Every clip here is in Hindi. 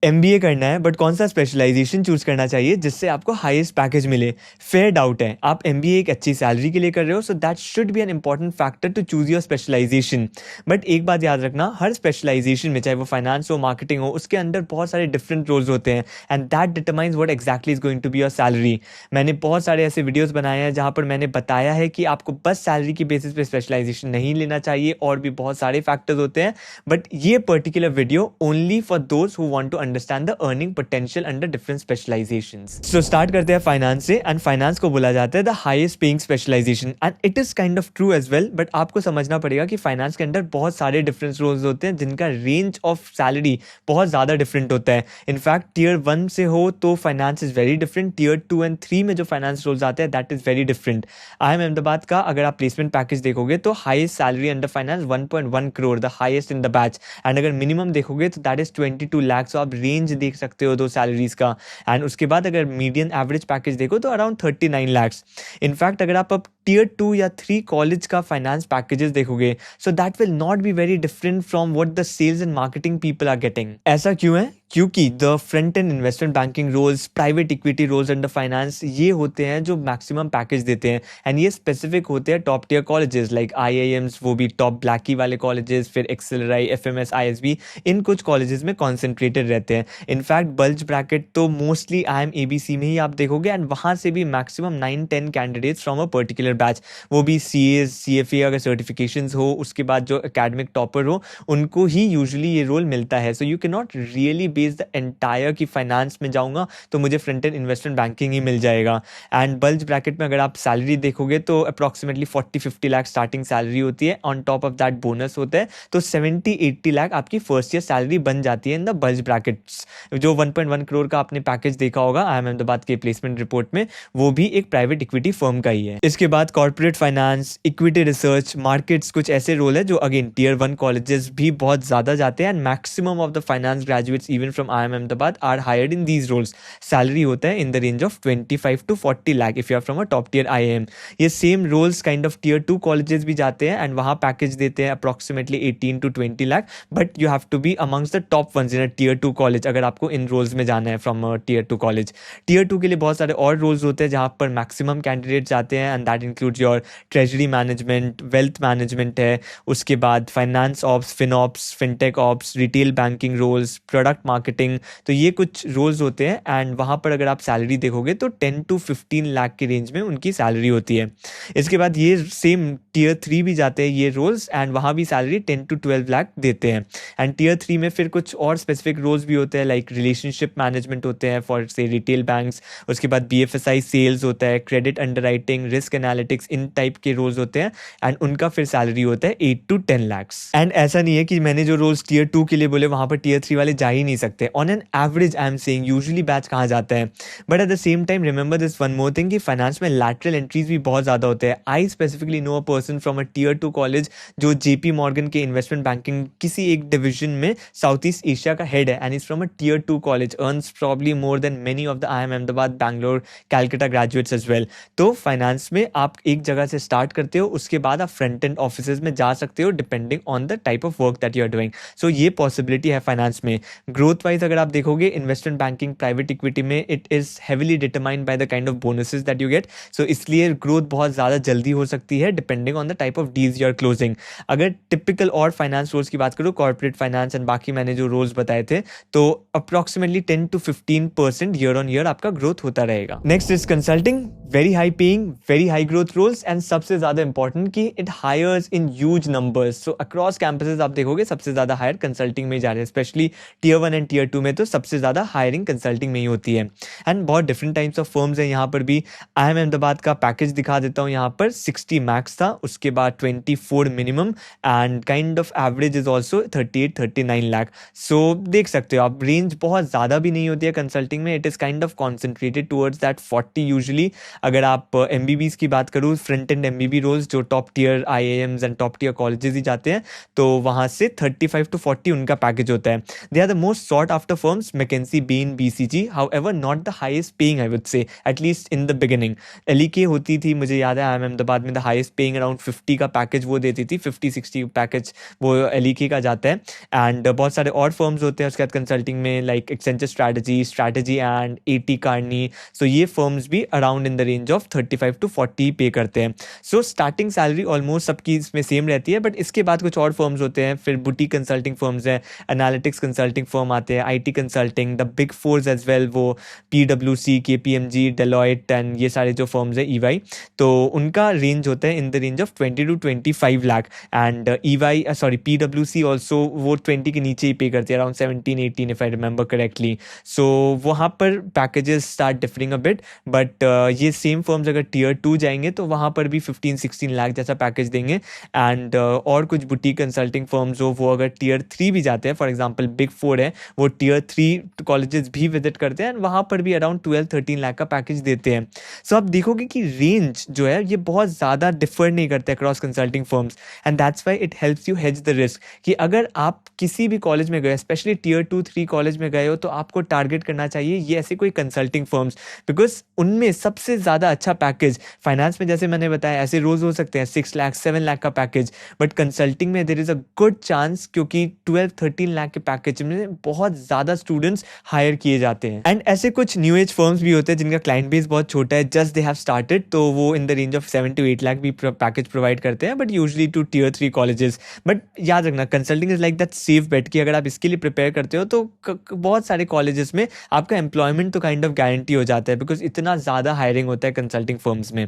एमबीए करना है बट कौन सा स्पेशलाइजेशन चूज करना चाहिए जिससे आपको हाईएस्ट पैकेज मिले। फेयर डाउट है, आप एमबीए एक अच्छी सैलरी के लिए कर रहे हो, so that should be an important factor to choose your specialisation. But एक बात याद रखना, हर स्पेशलाइजेशन में चाहे वो फाइनेंस हो, मार्केटिंग हो, उसके अंदर बहुत सारे डिफरेंट रोल्स होते हैं and that determines what exactly is going to be your salary. मैंने बहुत सारे ऐसे वीडियोस बनाए हैं जहां पर मैंने बताया है कि आपको बस सैलरी की बेसिस पे स्पेशलाइजेशन नहीं लेना चाहिए, और भी बहुत सारे फैक्टर्स होते हैं। बट ये particular video only for those who want to understand the earning potential under different specialisations. So start करते हैं फाइनेंस से, एंड फाइनेंस को बोला जाता है the highest paying specialisation, and it is kind of true as well. But आपको समझना पड़ेगा कि फाइनेंस के अंदर बहुत सारे डिफरेंस रोल्स होते हैं जिनका रेंज ऑफ सैलरी बहुत ज़्यादा डिफरेंट होता है। इनफैक्ट टीयर 1 से हो तो finance is very different, tier 2 and 3 में जो फाइनेंस रोल्स आते हैं that is very different. IIM Ahmedabad का अगर आप प्लेसमेंट पैकेज देखोगे तो highest salary under finance 1.1 crore, the highest in the batch. And अगर मिनिमम देखोगे तो दैट इज 22 लाख। सो आप रेंज देख सकते हो दो सैलरीज का। एंड उसके बाद अगर मीडियन एवरेज पैकेज देखो तो अराउंड 39 लैक्स। इनफैक्ट अगर आप अब टीयर 2 या 3 कॉलेज का फाइनेंस पैकेजेस देखोगे, so that will not be very different from what the sales and marketing people are getting. ऐसा क्यों है? क्योंकि the front end investment banking roles, private equity roles under finance, ये होते हैं जो मैक्सिमम पैकेज देते हैं। एंड ये स्पेसिफिक होते हैं top tier colleges like IIMs, वो भी टॉप ब्लैकी वाले कॉलेजेस, फिर एक्सेलराई, एफएमएस, आईएसबी, इन कुछ कॉलेजेस में कॉन्सेंट्रेटेड रहते हैं। इनफैक्ट बल्ज ब्रैकेट तो मोस्टली IIM एबीसी में ही आप देखोगे, एंड वहाँ से भी maximum 9-10 candidates from a particular batch, वो भी CA CFA अगर सर्टिफिकेशंस हो, उसके बाद जो एकेडमिक टॉपर हो, उनको ही यूजुअली ये रोल मिलता है। So you can not really base the entire कि फाइनेंस में जाऊंगा तो मुझे फ्रंट एंड इन्वेस्टमेंट बैंकिंग ही मिल जाएगा। एंड बल्ज ब्रैकेट में अगर आप सैलरी देखोगे तो अप्रॉक्सीमेटली 40-50 लाख स्टार्टिंग सैलरी होती है, on top of that bonus होता है, तो 70-80 लाख आपकी फर्स्ट ईयर सैलरी बन जाती है इन द बल्ज ब्रैकेट्स। जो 1.1 करोड़ का आपने पैकेज देखा होगा IIM अहमदाबाद के प्लेसमेंट रिपोर्ट में, वो भी एक प्राइवेट इक्विटी फर्म का ही है। इसके बाद corporate finance, equity research, markets, कुछ ऐसे रोल है जो अगेन टीयर 1 कॉलेजेस भी बहुत ज्यादा जाते हैं, and maximum of the finance graduates even from IIM Ahmedabad are hired in these roles. Salary होता है in the range of 25 to 40 lakh if you are from a top tier IIM। ये same roles kind of tier 2 colleges भी जाते हैं, एंड वहाँ पैकेज देते हैं approximately 18 to 20 lakh, but you have to be amongst the top ones in a tier 2 college अगर आपको इन रोल्स में जाना है फ्रॉम टीयर 2 कॉलेज। टीयर 2 के लिए बहुत सारे और रोल्स होते हैं जहाँ पर मैक्सिमम कैंडिडेट जाते हैं, and that includes your treasury management, wealth management है, उसके बाद finance ops, finops, fintech ops, retail banking roles, product marketing. तो ये कुछ रोल्स होते हैं, एंड वहाँ पर अगर आप सैलरी देखोगे तो 10 to 15 लाख के रेंज में उनकी सैलरी होती है। इसके बाद ये सेम टीयर 3 भी जाते हैं ये रोल्स, एंड वहाँ भी सैलरी 10 to 12 लाख देते हैं। एंड टीयर 3 में फिर कुछ और स्पेसिफिक रोल्स भी होते हैं लाइक रिलेशनशिप मैनेजमेंट होते हैं फॉर से रिटेल बैंक्स, उसके बाद BFSI सेल्स होता है, क्रेडिट अंडरराइटिंग, रिस्क एनालिटिक्स, इन टाइप के रोल्स होते हैं, एंड उनका फिर सैलरी होता है 8 to 10 लाख्स। एंड ऐसा नहीं है कि मैंने जो रोल्स टीयर 2 के लिए बोले वहाँ पर टीयर 3 वाले जा ही नहीं सकते। On an average I am saying usually batch कहाँ जाता है, but at the same time remember this one more thing कि फाइनेंस में लैटरल एंट्रीज भी बहुत ज़्यादा होते हैं। I specifically know a person from a tier 2 college जो JP मॉर्गन के इन्वेस्टमेंट बैंकिंग किसी एक डिविजन में साउथ ईस्ट एशिया का हेड है, and is from a tier 2 college, earns probably more than many of the IIM Ahmedabad, Bangalore, Calcutta graduates as well. तो फाइनेंस में आप एक जगह से स्टार्ट करते हो, उसके बाद आप फ्रंट एंड ऑफिसेज में जा सकते हो depending on the type of work that you are doing. So ये पॉसिबिलिटी है फाइनेंस में। ग्रोथ वाइज अगर आप देखोगे इन्वेस्टमेंट बैंकिंग, प्राइवेट इक्विटी में it is heavily determined by the kind of bonuses that you get. So इसलिए ग्रोथ बहुत ज़्यादा जल्दी हो सकती है depending on the type of deals you are closing. अगर टिपिकल और फाइनेंस रोल्स की बात करूँ, कॉर्पोरेट फाइनेंस एंड बाकी मैंने जो रोल्स बताए थे, तो approximately 10 to 15% year on year आपका ग्रोथ होता रहेगा। Next is consulting, very high paying, very high growth roles, and सबसे ज़्यादा इंपॉर्टेंट कि it hires in huge numbers. So across campuses आप देखोगे सबसे ज़्यादा हायर कंसल्टिंग में जा रहे हैं, स्पेशली टीयर 1 एंड टीयर 2 में तो सबसे ज़्यादा हायरिंग कंसल्टिंग में ही होती है। एंड बहुत डिफरेंट टाइप्स ऑफ फर्म्स हैं यहाँ पर भी। IIM अहमदाबाद का पैकेज दिखा देता हूँ, यहाँ पर 60 मैक्स था, उसके बाद 24 minimum, and kind of average is also 38-39 lakh. So देख सकते हो आप, रेंज बहुत ज़्यादा भी नहीं होती है कंसल्टिंग में, it is kind of concentrated towards that 40 usually. अगर आप MBBS की बात बात करूँ फ्रंट एंड एमबीबी रोल्स जो top tier IIMs and top tier colleges ही जाते हैं, तो वहाँ से 35 to 40 उनका पैकेज होता है. They are the most sought after firms, McKinsey, Bain, BCG, however not the highest paying, I would say, at least in the beginning. LEK होती थी, मुझे याद है IIM अहमदाबाद में द हाईएस्ट पेइंग अराउंड 50 का पैकेज वो देती थी, 50-60 पैकेज वो एलईके का जाता है. एंड बहुत सारे और फर्म्स होते हैं उसके बाद कंसल्टिंग में, like Accenture strategy and A T Kearney. So ये फर्म्स भी around in the range of 35 to 40 पे करते हैं. सो स्टार्टिंग सैलरी ऑलमोस्ट सबकी इसमें सेम रहती है, बट इसके बाद कुछ और फर्म्स होते हैं. फिर बुटीक कंसल्टिंग फर्म्स हैं, एनालिटिक्स कंसल्टिंग फर्म आते हैं, IT consulting, the big fours as well, वो पीडब्ल्यूसी, केपीएमजी, डेलॉयट एंड ये सारे जो फर्म्स हैं, ईवाई, तो उनका रेंज होता है in the range of 20 to 25 lakh. And EY पीडब्ल्यूसी ऑल्सो वो 20 के नीचे ही पे करती है, around 17-18 if I remember correctly. So वहाँ पर packages start differing a bit, but ये सेम फर्म्स अगर टियर 2 जाएंगे तो वहाँ पर भी 15-16 लाख जैसा पैकेज देंगे. एंड और कुछ बुटीक कंसल्टिंग फर्म्स हो वो अगर टियर 3 भी जाते हैं, फॉर एग्जांपल बिग 4 है, वो टियर 3 कॉलेजेस भी विजिट करते हैं, एंड वहाँ पर भी अराउंड 12-13 लाख का पैकेज देते हैं. सो आप देखोगे कि रेंज जो है ये बहुत ज़्यादा डिफर नहीं करते across consulting firms, and that's why it helps you hedge the risk. कि अगर आप किसी भी कॉलेज में गए, स्पेशली टियर 2-3 कॉलेज में गए हो, तो आपको टारगेट करना चाहिए ये ऐसे कोई कंसल्टिंग फर्म्स, बिकॉज उनमें सबसे ज़्यादा अच्छा पैकेज, फाइनेंस में जैसे मैंने बताया ऐसे रोज हो सकते हैं 6 लाख 7 लाख का पैकेज, बट कंसल्टिंग में there is a good chance, क्योंकि 12-13 लाख के पैकेज में बहुत ज़्यादा स्टूडेंट्स हायर किए जाते हैं. एंड ऐसे कुछ न्यू एज फर्म्स भी होते हैं जिनका क्लाइंट बेस बहुत छोटा है, जस्ट दे हैव स्टार्टेड, तो वो in the range of 7 to 8 lakh भी पैकेज प्रोवाइड करते हैं, but usually two tier 3 colleges. But याद रखना, consulting is like that safe bet, कि अगर आप इसके लिए प्रिपेयर करते हो तो बहुत सारे कॉलेजेस में आपका एम्प्लॉयमेंट तो काइंड ऑफ गारंटी हो जाता है, बिकॉज इतना ज़्यादा हायरिंग होता है कंसल्टिंग फर्म्स में.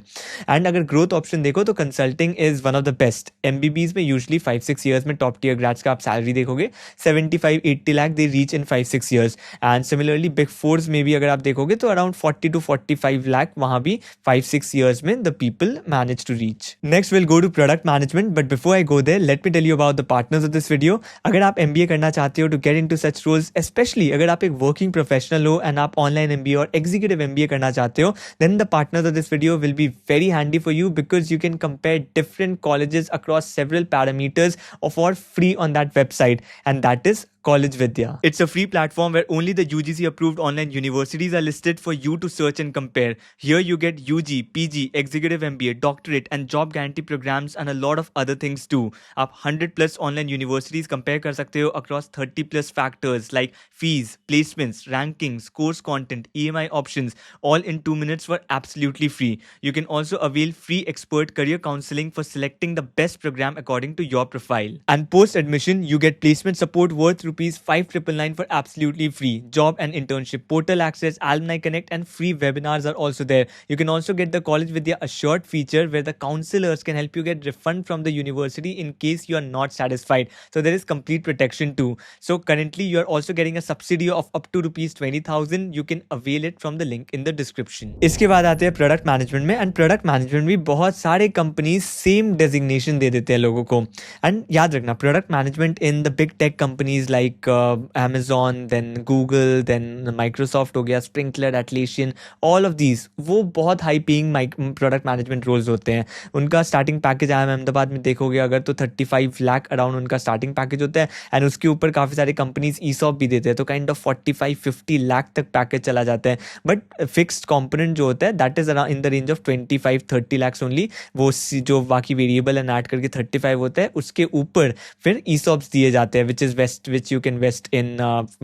एंड अगर ग्रोथ ऑप्शन देखो तो consulting is one of the best. MBBs में यूजली 5-6 ईयर्स में टॉप टियर ग्रेड्स का आप सैलरी देखोगे 75-80 lakh they reach in 5-6 years. And similarly big fours में भी अगर आप देखोगे तो अराउंड 40 to 45 लाख वहाँ भी 5-6 ईयर्स में the people manage to reach. Next will go to product management, but before I go there let me tell you about the partners of this video. अगर आप एमबीए करना चाहते हो to get into such roles, specially अगर आप एक वर्किंग प्रोफेशनल हो एंड आप ऑनलाइन एमबीए और एग्जीक्यूटिव एमबीए करना चाहते हो, then the partners of this video will be very handy for you, because you can compare different colleges across several parameters for free on that website, and that is College Vidya. It's a free platform where only the UGC approved online universities are listed for you to search and compare. Here you get UG, PG, executive MBA, doctorate and job guarantee programs and a lot of other things too. आप 100 plus online universities compare कर सकते हो across 30 plus factors like fees, placements, rankings, course content, EMI options, all in 2 minutes for absolutely free. You can also avail free expert career counseling for selecting the best program according to your profile. And post admission, you get placement support worth rupees 5,999 for absolutely free. Job and internship, portal access, alumni connect and free webinars are also there. You can also get the College Vidya Assured feature where the counselors can help you get refund from the university in case you are not satisfied. So there is complete protection too. So currently you are also getting a subsidy of up to rupees 20,000. You can avail it from the link in the description. इसके बाद आते हैं प्रोडक्ट मैनेजमेंट में, एंड प्रोडक्ट मैनेजमेंट भी बहुत सारे कंपनीज सेम डेजिग्नेशन दे देते हैं लोगों को. एंड याद रखना, product management in the big tech companies like Amazon, then Google, then Microsoft हो गया, Sprinklr, Atlassian, all of these वो बहुत high paying product management roles होते हैं. उनका स्टार्टिंग पैकेज IIM अहमदाबाद में देखोगे अगर तो 35 लाख अराउंड उनका स्टार्टिंग पैकेज होता है, एंड उसके ऊपर काफ़ी सारे कंपनीज ESOP भी देते हैं, तो काइंड ऑफ 45-50 लाख तक पैकेज चला जाता है. बट फिक्स्ड कॉम्पोनेंट जो होता है that is around in the range of 25-30 lakh only. वो जो बाकी वेरिएबल एंड ऐड करके 35 होता है, उसके ऊपर फिर ESOPs दिए जाते हैं which you can vest in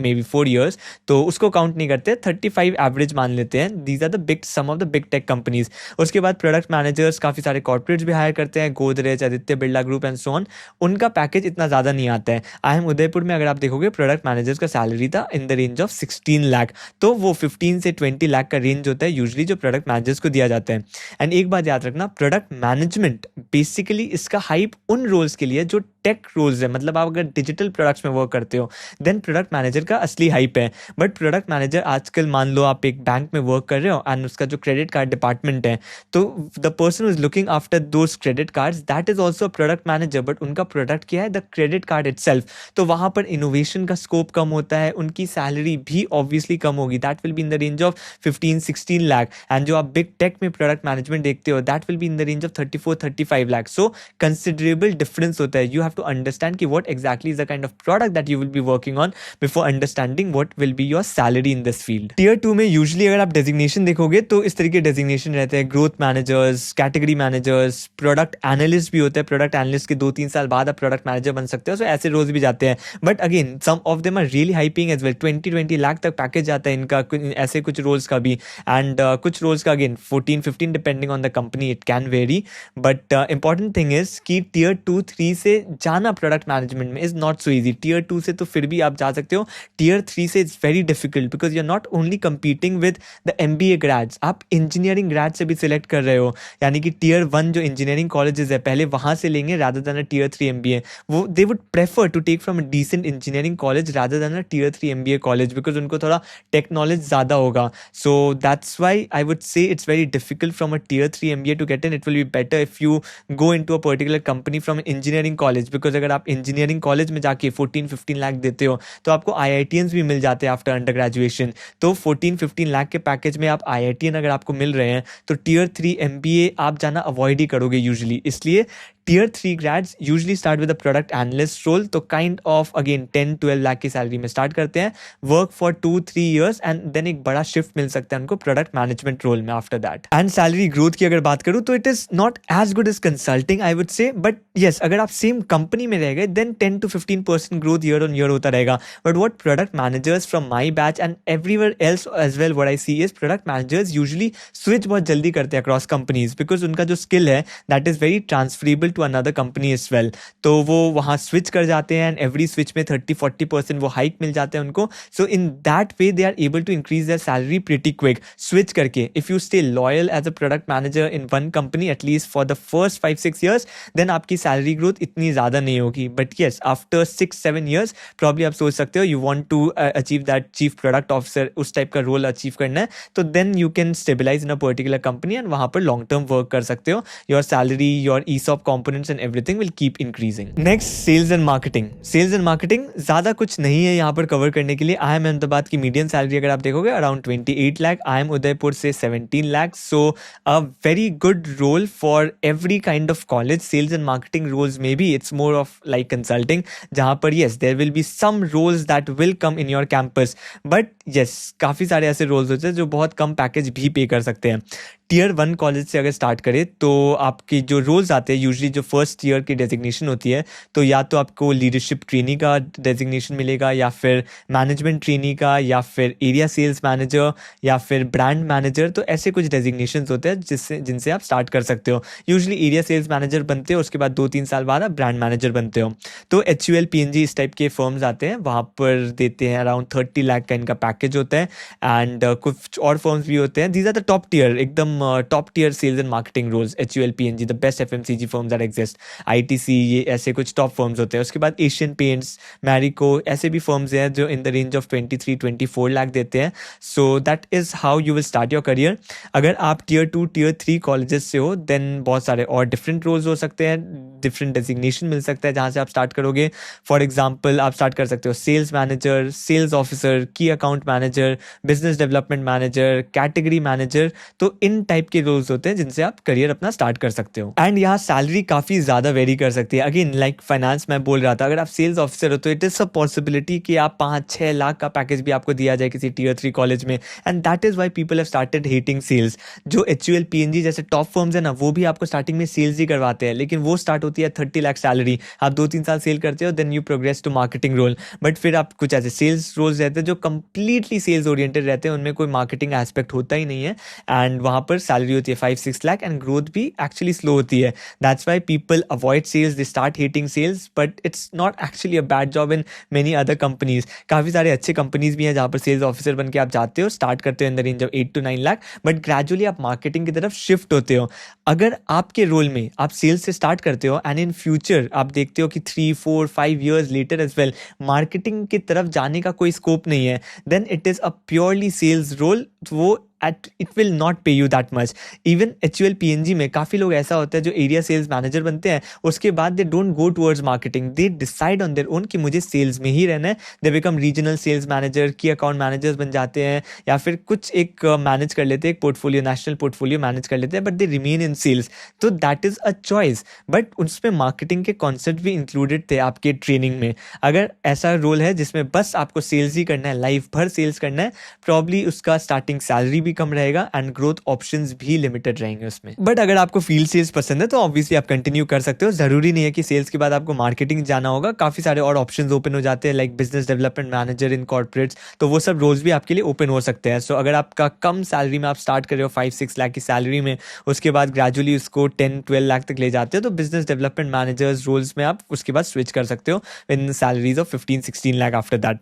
maybe 4 years, तो उसको काउंट नहीं करते. 35 एवरेज मान लेते हैं. These are the big some of the big tech companies. उसके बाद प्रोडक्ट मैनेजर्स काफ़ी सारे कॉर्पोरेट्स भी हायर करते हैं, Godrej, Aditya Birla group and so on. उनका पैकेज इतना ज़्यादा नहीं आता है. IIM उदयपुर में अगर आप देखोगे प्रोडक्ट मैनेजर्स का सैलरी था इन द रेंज ऑफ 16 लाख, तो वो 15 से 20 लाख का रेंज होता है यूजली जो प्रोडक्ट मैनेजर्स को दिया जाता है. एंड एक बात याद रखना, प्रोडक्ट मैनेजमेंट बेसिकली इसका हाइप उन रोल्स के लिए जो टेक रोल्स है, मतलब आप अगर डिजिटल प्रोडक्ट्स में वर्क करते सकते हो, देन प्रोडक्ट मैनेजर का असली हाइप है। बट प्रोडक्ट मैनेजर आजकल मान लो आप एक बैंक में वर्क कर रहे हो एंड उसका जो क्रेडिट कार्ड डिपार्टमेंट है, तो the person is looking after those credit cards, that is also product manager, but उनका प्रोडक्ट क्या है, द क्रेडिट कार्ड इटसेल्फ। तो वहाँ पर इनोवेशन का स्कोप कम होता है, उनकी सैलरी भी ऑब्वियसली कम होगी, that will be in the range of 15-16 lakh. And जो आप बिग टेक में प्रोडक्ट मैनेजमेंट देखते हो, that will be in the range of 34-35 lakh. So considerable difference होता है। यू हैव टू अंडरस्टैंड कि what exactly is the kind of product that you will be working on before understanding what will be your salary in this field. Tier 2 में यूजुअली अगर आप डेजिग्नेशन देखोगे तो इस तरीके डेजिग्नेशन रहते हैं, growth managers, category managers, product analyst भी होते हैं। प्रोडक्ट एनालिस्ट के 2-3 साल बाद आप प्रोडक्ट मैनेजर बन सकते हो, सो ऐसे रोल्स भी जाते हैं। But again some of them are really high paying as well, 20-20 lakh तक पैकेज जाता है इनका, ऐसे कुछ रोल्स का भी। एंड कुछ रोल्स का again 14-15 depending on the company, it can vary. But important thing is कि टियर 2-3 से जाना प्रोडक्ट मैनेजमेंट में is not so easy. Tier 2 से तो फिर भी आप जा सकते हो, टियर 3 से it's very difficult because you are not only competing with the MBA grads, आप इंजीनियरिंग ग्रेड से भी सिलेक्ट कर रहे हो। यानी कि टियर 1 जो इंजीनियरिंग कॉलेजेस है पहले वहां से लेंगे rather than a tier 3 MBA। वो they would prefer to take from a decent engineering college rather than a tier 3 MBA college because उनको थोड़ा टेक नॉलेज ज़्यादा होगा। So that's why I would say it's very difficult from a tier 3 MBA to get in. It will be better if you go in to a particular company from engineering college, because अगर आप इंजीनियरिंग कॉलेज में जाके 14-15 लाख देते हो तो आपको IITians भी मिल जाते हैं आफ्टर अंडर ग्रेजुएशन। तो 14-15 लाख के पैकेज में आप IITian अगर आपको मिल रहे हैं तो टियर 3 MBA आप जाना अवॉइड ही करोगे यूजुअली। इसलिए tier 3 grads usually start with a product analyst role, तो काइंड ऑफ अगेन 10-12 लाख की सैलरी में स्टार्ट करते हैं, work for 2-3 years and then एक बड़ा शिफ्ट मिल सकता है उनको प्रोडक्ट मैनेजमेंट रोल में after that. And salary growth की अगर बात करूं तो it is not as good as consulting I would say, but yes अगर आप सेम कंपनी में रह गए then 10-15% growth year on year होता रहेगा। But what product managers from my batch and everywhere else as well what I see is product managers usually switch बहुत जल्दी करते हैं अक्रॉस कंपनीज बिकॉज उनका जो स्किल है that is very transferable to another company as well. तो वो वहाँ स्विच कर जाते हैं एंड एवरी स्विच में 30-40% वो हाइक मिल जाते हैं उनको। So in that way they are able to increase their salary pretty quick switch करके। If you stay loyal as a product manager in one company at least for the first 5-6 years then आपकी सैलरी ग्रोथ इतनी ज़्यादा नहीं होगी। But yes after 6-7 years probably आप सोच सकते हो you want to achieve that chief product officer, उस टाइप का रोल अचीव करना है, तो then you can stabilise in a particular company and वहाँ पर लॉन्ग टर्म वर्क कर सकते हो। Your salary, your ESOP components and everything will keep increasing. Next, sales and marketing. Sales and marketing ज़्यादा कुछ नहीं है यहाँ पर कवर करने के लिए। आई एम अहमदाबाद की मीडियम सैलरी अगर आप देखोगे around 28 lakh, I M Udaipur से 17 lakh, so a very good role for every kind of college. Sales and marketing roles में भी it's more of like consulting, जहाँ पर yes there will be some roles that will come in your campus, but yes काफ़ी सारे ऐसे रोल्स होते हैं जो बहुत कम पैकेज भी पे कर सकते हैं। टियर 1 कॉलेज से अगर स्टार्ट करें तो आपके जो रोल्स आते हैं यूजुअली जो फर्स्ट ईयर की डेजिग्नेशन होती है, तो या तो आपको लीडरशिप ट्रेनी का डेजिग्नेशन मिलेगा या फिर मैनेजमेंट ट्रेनी का या फिर एरिया सेल्स मैनेजर या फिर ब्रांड मैनेजर। तो ऐसे कुछ डेजिग्नेशन होते हैं जिनसे आप स्टार्ट कर सकते हो। यूजुअली एरिया सेल्स मैनेजर बनते हो, उसके बाद 2-3 साल बाद आप ब्रांड मैनेजर बनते हो। तो HUL PNG इस टाइप के फर्म्स आते हैं, वहाँ पर देते हैं अराउंड 30 लाख का इनका पैकेज होता है। एंड कुछ और फर्म्स भी होते हैं, these are the top tier, एकदम top tier sales and marketing roles. HUL PNG the best FMCG firms that exist, ITC, ये ऐसे कुछ टॉप फर्म्स होते हैं। उसके बाद एशियन पेंट्स, मैरिको, ऐसे भी फर्म्स हैं जो इन द रेंज ऑफ 23-24 लाख देते हैं। So that is how you will start your career. अगर आप टियर 2 टियर 3 कॉलेजेस से हो देन बहुत सारे और डिफरेंट रोल्स हो सकते हैं, डिफरेंट डेजिग्नेशन मिल सकता है जहाँ से आप स्टार्ट करोगे। फॉर एग्जाम्पल आप स्टार्ट कर सकते हो सेल्स मैनेजर, सेल्स ऑफिसर, की account manager, business development manager, category manager. तो इन टाइप के रोल्स होते हैं जिनसे आप करियर अपना स्टार्ट कर सकते हो। एंड यहाँ सैलरी काफ़ी ज़्यादा वेरी कर सकती है। अगेन लाइक फाइनेंस मैं बोल रहा था, अगर आप सेल्स ऑफिसर हो तो इट इज़ अ पॉसिबिलिटी कि आप 5-6 लाख का पैकेज भी आपको दिया जाए किसी टियर 3 कॉलेज में। And that is why people have started hating sales. जो HUL PNG जैसे टॉप फर्म्स है ना, वो भी आपको स्टार्टिंग में सेल्स ही करवाते हैं, लेकिन वो स्टार्ट होती है 30 लाख सैलरी। आप 2-3 साल सेल करते हो then you progress to marketing role. But फिर आप कुछ ऐसे सेल्स रोल्स रहते हैं जो कंप्लीटली सेल्स ओरिएंटेड रहते हैं, उनमें कोई मार्केटिंग एस्पेक्ट होता ही नहीं है। एंड वहाँ पर पर सैलरी होती है 5-6 लाख एंड ग्रोथ भी एक्चुअली स्लो होती है. That's why people avoid sales, they start hating sales, but it's not actually a bad job in many other companies. काफ़ी सारे अच्छे कंपनीज भी हैं जहाँ पर सेल्स ऑफिसर बन के आप जाते हो, स्टार्ट करते हो इन the range of 8 to 9 lakh, but gradually आप मार्केटिंग की तरफ शिफ्ट होते हो. अगर आपके रोल में आप सेल्स से स्टार्ट करते हो एंड इन फ्यूचर आप देखते हो कि 3-4-5 years later as well marketing की तरफ जाने का कोई स्कोप नहीं है, then it is a purely sales role. वो it will not pay you that much. Even HUL PNG में काफ़ी लोग ऐसा होता है जो एरिया सेल्स मैनेजर बनते हैं, उसके बाद they don't go towards marketing, they decide on their own कि मुझे सेल्स में ही रहना है. They become regional sales manager, key account managers बन जाते हैं, या फिर कुछ एक मैनेज कर लेते हैं, एक पोर्टफोलियो, नेशनल पोर्टफोलियो मैनेज कर लेते हैं, but they remain in sales. तो that is a choice, but उसमें मार्केटिंग के कॉन्सेप्ट भी इंक्लूडेड थे आपके ट्रेनिंग में. अगर ऐसा रोल है जिसमें बस आपको सेल्स ही करना है, लाइफ भर सेल्स करना है, प्रॉब्ली उसका स्टार्टिंग सैलरी भी कम रहेगा एंड ग्रोथ ऑप्शंस भी लिमिटेड रहेंगे उसमें. बट अगर आपको फील्ड सेल्स पसंद है तो ऑब्वियसली आप कंटिन्यू कर सकते हो. जरूरी नहीं है कि सेल्स के बाद आपको मार्केटिंग जाना होगा. काफी सारे और ऑप्शंस ओपन हो जाते हैं, like business development manager in corporates, तो वो सब रोल्स भी आपके लिए ओपन हो सकते हैं. सो अगर आपका कम सैलरी में आप स्टार्ट कर रहे हो 5-6 लाख की सैलरी में, उसके बाद ग्रेजुअली उसको 10-12 लाख तक ले जाते हो, तो बिजनेस डेवलपमेंट मैनेजर्स रोल्स में आप उसके बाद स्विच कर सकते हो in salaries of 15-16 lakh after that.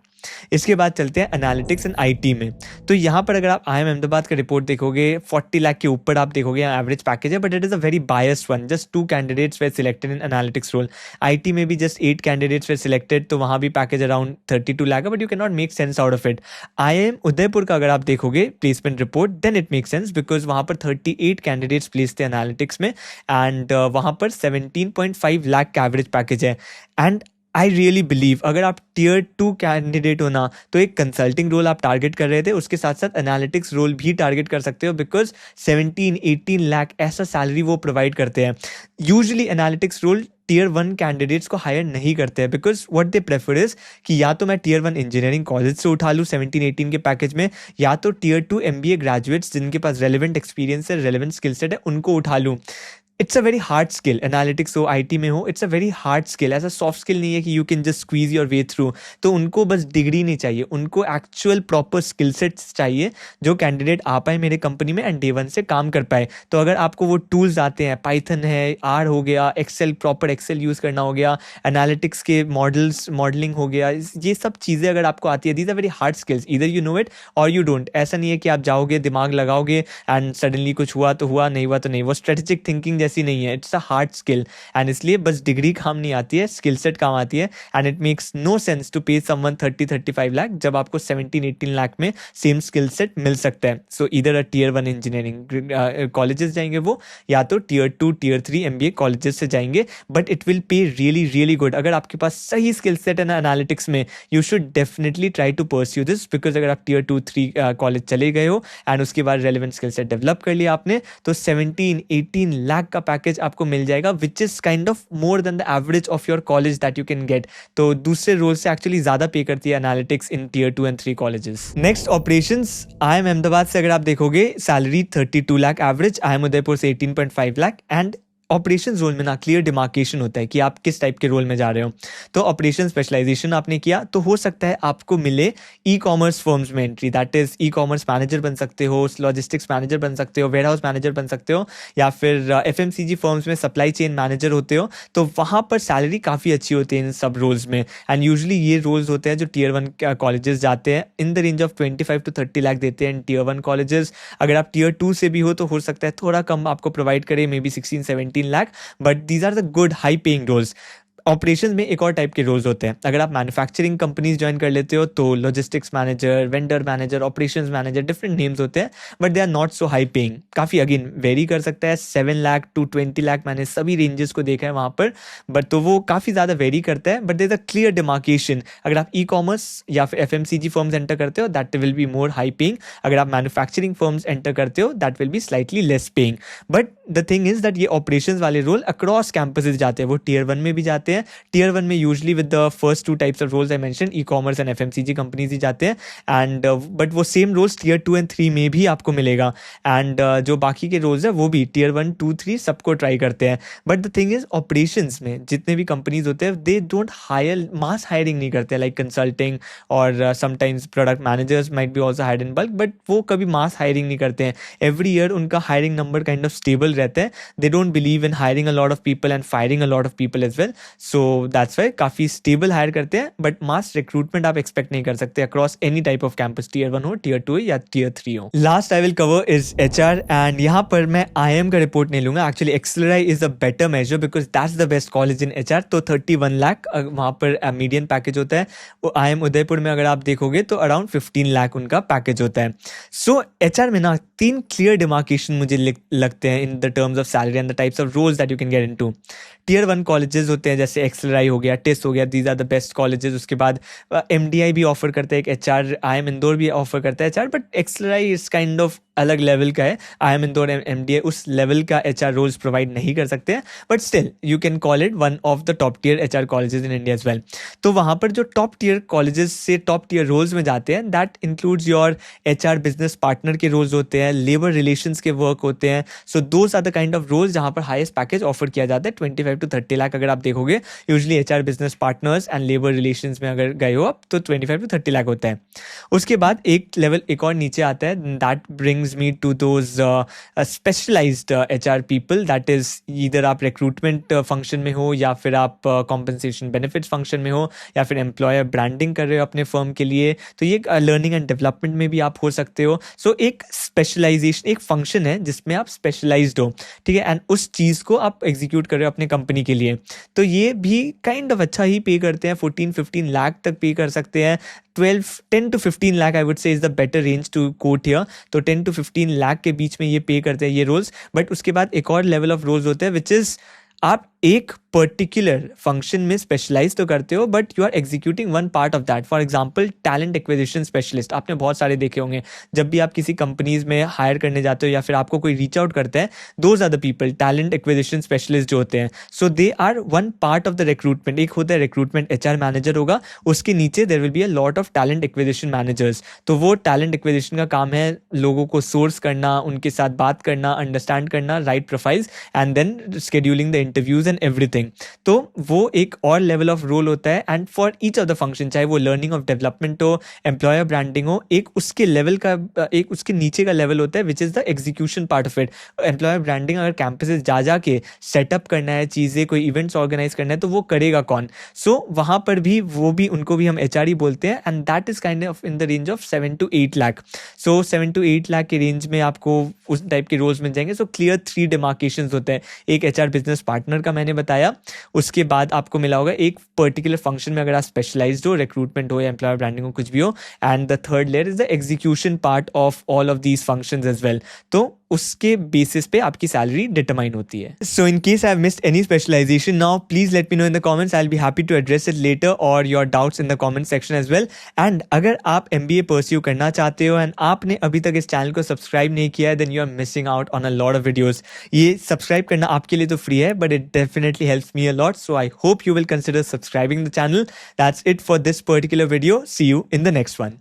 इसके बाद चलते हैं एनालिटिक्स एंड IT में. तो यहाँ पर अगर आप IIM अहमदाबाद का रिपोर्ट देखोगे, 40 लाख के ऊपर आप देखोगे एवरेज पैकेज है, but it is a very biased one. Just 2 candidates we selected in analytics role. IT में भी जस्ट 8 कैंडिडेट्स वे सिलेक्टेड, तो वहाँ भी पैकेज अराउंड 32 लाख है, but you can not make sense out of it. IIM Udaipur का अगर आप देखोगे placement report, then it make sense, because वहाँ पर 38 कैंडिडेट्स प्लेस थे एनालिटिक्स में, एंड वहाँ पर 17.5 लाख का एवरेज पैकेज है. एंड आई रियली बिलीव अगर आप Tier 2 कैंडिडेट हो ना, तो एक कंसल्टिंग रोल आप टारगेट कर रहे थे, उसके साथ साथ एनालिटिक्स रोल भी टारगेट कर सकते हो, बिकॉज 17-18 लाख ऐसा सैलरी वो प्रोवाइड करते हैं. Usually analytics role Tier 1 candidates को हायर नहीं करते हैं, because what they prefer is कि या तो मैं Tier 1 इंजीनियरिंग कॉलेज से उठा लूँ 17-18 के पैकेज में, या तो Tier 2 MBA ग्रेजुएट्स जिनके पास रेलिवेंट एक्सपीरियंस है, रेलिवेंट स्किल सेट है, उनको उठा लूँ. It's a very hard skill. Analytics हो, IT में हो, it's a very hard skill. ऐसा सॉफ्ट स्किल नहीं है कि you can just squeeze your way through. तो उनको बस डिग्री नहीं चाहिए, उनको एक्चुअल प्रॉपर स्किल सेट्स चाहिए जो कैंडिडेट आ पाए मेरे कंपनी में एंड डे 1 से काम कर पाए. तो अगर आपको वो टूल्स आते हैं, पाइथन है, R हो गया, एक्सेल, प्रॉपर एक्सेल यूज़ करना हो गया, एनालिटिक्स के मॉडलिंग हो गया, ये सब चीज़ें अगर आपको आती है, these are very hard skills. Either you know it और यू डोंट. ऐसा नहीं है कि आप जाओगे, दिमाग लगाओगे एंड सडनली कुछ हुआ तो हुआ, नहीं हुआ तो नहीं. वो स्ट्रेटेजिक थिंकिंग ऐसी नहीं है. It's a hard skill, and इसलिए बस डिग्री काम नहीं आती है, स्किल सेट काम आती है. And it makes no sense to pay someone 30-35 lakh जब आपको 17-18 लाख में सेम स्किल सेट मिल सकता है. सो इधर अ Tier 1 इंजीनियरिंग कॉलेजेस जाएंगे वो, या तो Tier 2 Tier 3 MBA कॉलेजेस से जाएंगे, but it will pay really really good. अगर आपके पास सही स्किल सेट है ना एनालिटिक्स में, you should definitely try to pursue this, because अगर आप Tier 2-3 कॉलेज चले गए हो एंड उसके बाद रेलिवेंट स्किल सेट डेवलप कर लिया आपने, तो 17-18 लाख का पैकेज आपको मिल जाएगा, which is kind of more than the average of your college that you can gate. तो दूसरे रोल से एक्चुअली ज्यादा पे करती है analytics in Tier 2 and 3 colleges. Next operations. IIM Ahmedabad से अगर आप देखोगे salary 32 lakh average, IIM Udaipur से 18.5 लाख. एंड ऑपरेशंस रोल में ना क्लियर डिमार्केशन होता है कि आप किस टाइप के रोल में जा रहे हो. तो ऑपरेशन स्पेशलाइजेशन आपने किया तो हो सकता है आपको मिले ई-कॉमर्स फर्म्स में entry, that is e-commerce manager बन सकते हो, लॉजिस्टिक्स मैनेजर बन सकते हो, वेयर हाउस मैनेजर बन सकते हो, या फिर FMCG फर्म्स में सप्लाई चेन मैनेजर होते हो. तो वहाँ पर सैलरी काफ़ी अच्छी होती है इन सब रोल्स में. एंड यूजली ये रोल्स होते हैं जो Tier 1 कॉलेजेस जाते हैं, in the range of 25-30 lakh देते हैं इन Tier 1 कॉलेजेस. अगर आप Tier 2 से भी हो तो हो सकता है थोड़ा कम आपको प्रोवाइड करे, maybe 16-17 lakh, but these are the good high paying roles. Operation में एक और टाइप के रोल्स होते हैं. अगर आप मैन्युफैक्चरिंग कंपनीज ज्वाइन कर लेते हो तो logistics manager, vendor manager, operations manager, different names होते हैं, but they are not so high paying. काफ़ी अगेन वेरी कर सकता है, 7 लाख to 20 लाख, मैंने सभी रेंजेस को देखा है वहाँ पर, बट तो वो काफ़ी ज़्यादा वेरी करता है. But there is a clear demarcation. अगर आप ई-कॉमर्स या फिर FMCG फर्म्स एंटर करते हो, that will be more high paying. अगर आप मैन्युफैक्चरिंग फर्म्स एंटर करते हो, that will be slightly less paying. But the thing is that ये ऑपरेशंस वाले रोल अक्रॉस कैंपसेस जाते हैं, वो Tier 1 में भी जाते हैं हैं. Tier 1 में usually with the first 2 types of roles I mention, ecommerce and FMCG companies ही जाते हैं. एंड बट वो सेम रोल्स Tier 2 एंड 3 में भी आपको मिलेगा. एंड जो बाकी के रोल्स है वो भी Tier 1, 2, 3 सबको ट्राई करते हैं. But the thing is operations में जितने भी कंपनीज होते हैं they don't hire, mass hiring नहीं करते, लाइक कंसल्टिंग और sometimes product managers might be also hired in bulk, but वो कभी मास हायरिंग नहीं करते हैं. एवरी ईयर उनका hiring number kind of stable रहता है. They don't believe in hiring a lot of people and firing a lot of people as well. So that's why काफ़ी स्टेबल हायर करते हैं, बट मास रिक्रूटमेंट आप एक्सपेक्ट नहीं कर सकते across any type of campus, Tier 1 हो, Tier 2 या Tier 3 हो. Last I will cover is HR, and यहाँ पर मैं IIM का रिपोर्ट नहीं लूंगा. Actually XLRI is a better measure because that's the best college in HR. तो 31 लाख वहाँ पर मीडियन पैकेज होता है. वो IIM उदयपुर में अगर आप देखोगे तो अराउंड 15 लाख उनका पैकेज होता है. सो HR में ना 3 क्लियर डिमार्केशन मुझे लगते हैं in the terms of salary and the types of roles that you can get into. Tier 1 colleges होते हैं जैसे एक्सेलराई हो गया, टिस हो गया, these are the best colleges. उसके बाद MDI भी ऑफर करता है एक HR, IIM इंदौर भी ऑफर करता है HR, but XLRI is kind of अलग लेवल का है. IIM इंदौर, MDI उस लेवल का HR रोल्स प्रोवाइड नहीं कर सकते हैं, but still you can call it one of the top tier HR colleges in India as well. तो वहाँ पर जो टॉप टियर कॉलेजेस से टॉप टियर रोल्स में जाते हैं that includes your HR business partner के रोल्स होते हैं, लेबर रिलेशंस के वर्क होते हैं. So those are the kind of roles जहाँ पर हाईएस्ट पैकेज ऑफर किया जाता है. 25 to 30 लाख अगर आप देखोगे usually HR business partners and labour relations में अगर गए हो आप तो 25 to 30 लाख होता है. उसके बाद एक लेवल एक और नीचे आता है, that brings me to those specialized HR people. That is either आप रिक्रूटमेंट फंक्शन में हो या फिर आप कॉम्पनसेशन बेनिफिट्स फंक्शन में हो या फिर एम्प्लॉयर ब्रांडिंग कर रहे हो अपने फर्म के लिए, तो ये लर्निंग एंड डेवलपमेंट में भी आप हो सकते हो. सो एक स्पेशलाइजेशन, एक फंक्शन है जिसमें आप स्पेशलाइज्ड हो, ठीक है, एंड उस चीज़ को आप एग्जीक्यूट कर रहे हो अपने कंपनी के लिए. तो ये भी काइंड ऑफ अच्छा ही पे करते हैं, 14-15 लाख तक पे कर सकते हैं. 10 to 15 lakh I would say is the better range to quote here. तो 10 to 15 लाख के बीच में ये पे करते हैं ये रोल्स. बट उसके बाद एक और लेवल ऑफ रोल्स होते हैं विच इज आप एक पर्टिकुलर फंक्शन में स्पेशलाइज तो करते हो but you are executing one part of that. For example talent acquisition specialist आपने बहुत सारे देखे होंगे. जब भी आप किसी कंपनीज में हायर करने जाते हो या फिर आपको कोई रीच आउट करता है, those are the people, talent acquisition specialist जो होते हैं. So they are one part of the recruitment. एक होता है रिक्रूटमेंट HR मैनेजर होगा, उसके नीचे there will be a lot of talent acquisition managers. तो वो टैलेंट एक्विजिशन का काम है लोगों को सोर्स करना, उनके साथ बात करना, अंडरस्टैंड करना, right profiles and then scheduling the interviews and everything. तो वो एक और लेवल ऑफ रोल होता है. And for each of the function, चाहे वो लर्निंग ऑफ डेवलपमेंट हो, एम्प्लॉयर ब्रांडिंग हो, एक उसके लेवल का एक उसके नीचे का लेवल होता है which is the execution part of it. Employer branding अगर कैंपसेस जा के सेटअप करना है, चीज़ें कोई इवेंट्स ऑर्गेनाइज करना है, तो वो करेगा कौन. सो वहाँ पर भी वो भी उनको भी हम HR ही बोलते हैं. And that is kind of in the range of 7 to 8 lakh. So 7 to 8 lakh के रेंज में आपको उस टाइप के रोल्स मिल जाएंगे. सो क्लियर 3 डिमार्केशंस होते हैं. एक HR बिजनेस पार्टनर का मैंने बताया, उसके बाद आपको मिला होगा एक पर्टिकुलर फंक्शन में अगर आप स्पेशलाइज्ड हो, रिक्रूटमेंट हो या एम्प्लॉयर ब्रांडिंग हो, कुछ भी हो. And the third layer is the execution part of all of these functions as well. तो उसके बेसिस पे आपकी सैलरी डिटरमाइन होती है. So in case I have missed any specialisation now, please let me know in the comments. I will be happy to address it later और your doubts in the comment section as well. And अगर आप MBA परस्यू करना चाहते हो एंड आपने अभी तक इस चैनल को सब्सक्राइब नहीं किया है, then you are missing out on a lot of videos. ये सब्सक्राइब करना आपके लिए तो फ्री है, but it definitely helps me a lot. So I hope you will consider subscribing the channel. That's it for this particular video. See you in the next one.